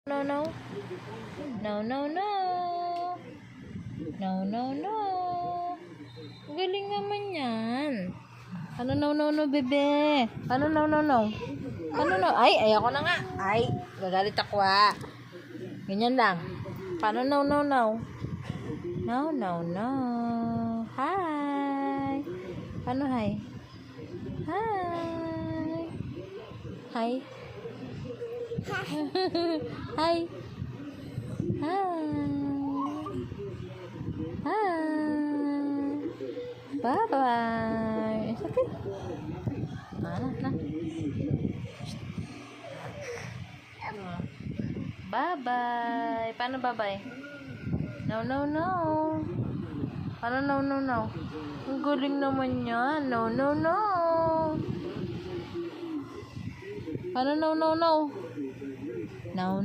No, no. No, no, no. No, no, no. Galing naman yan. Ano, no, no, no, bebe? Ano, no, no, no? Ano, no? Ay, ayoko na nga. Ay, gagalit ako ah. Ganyan lang. Paano, no, no, no? No, no, no. Hi. Paano, hi? Hi. Hi. Hi. Hi. Hi. Bye-bye. It's okay. Na. Bye-bye. Paano bye-bye? No, no, no. Paano no, no, no? Ang galing naman yan. No, no, no. Paano no, no, no? No,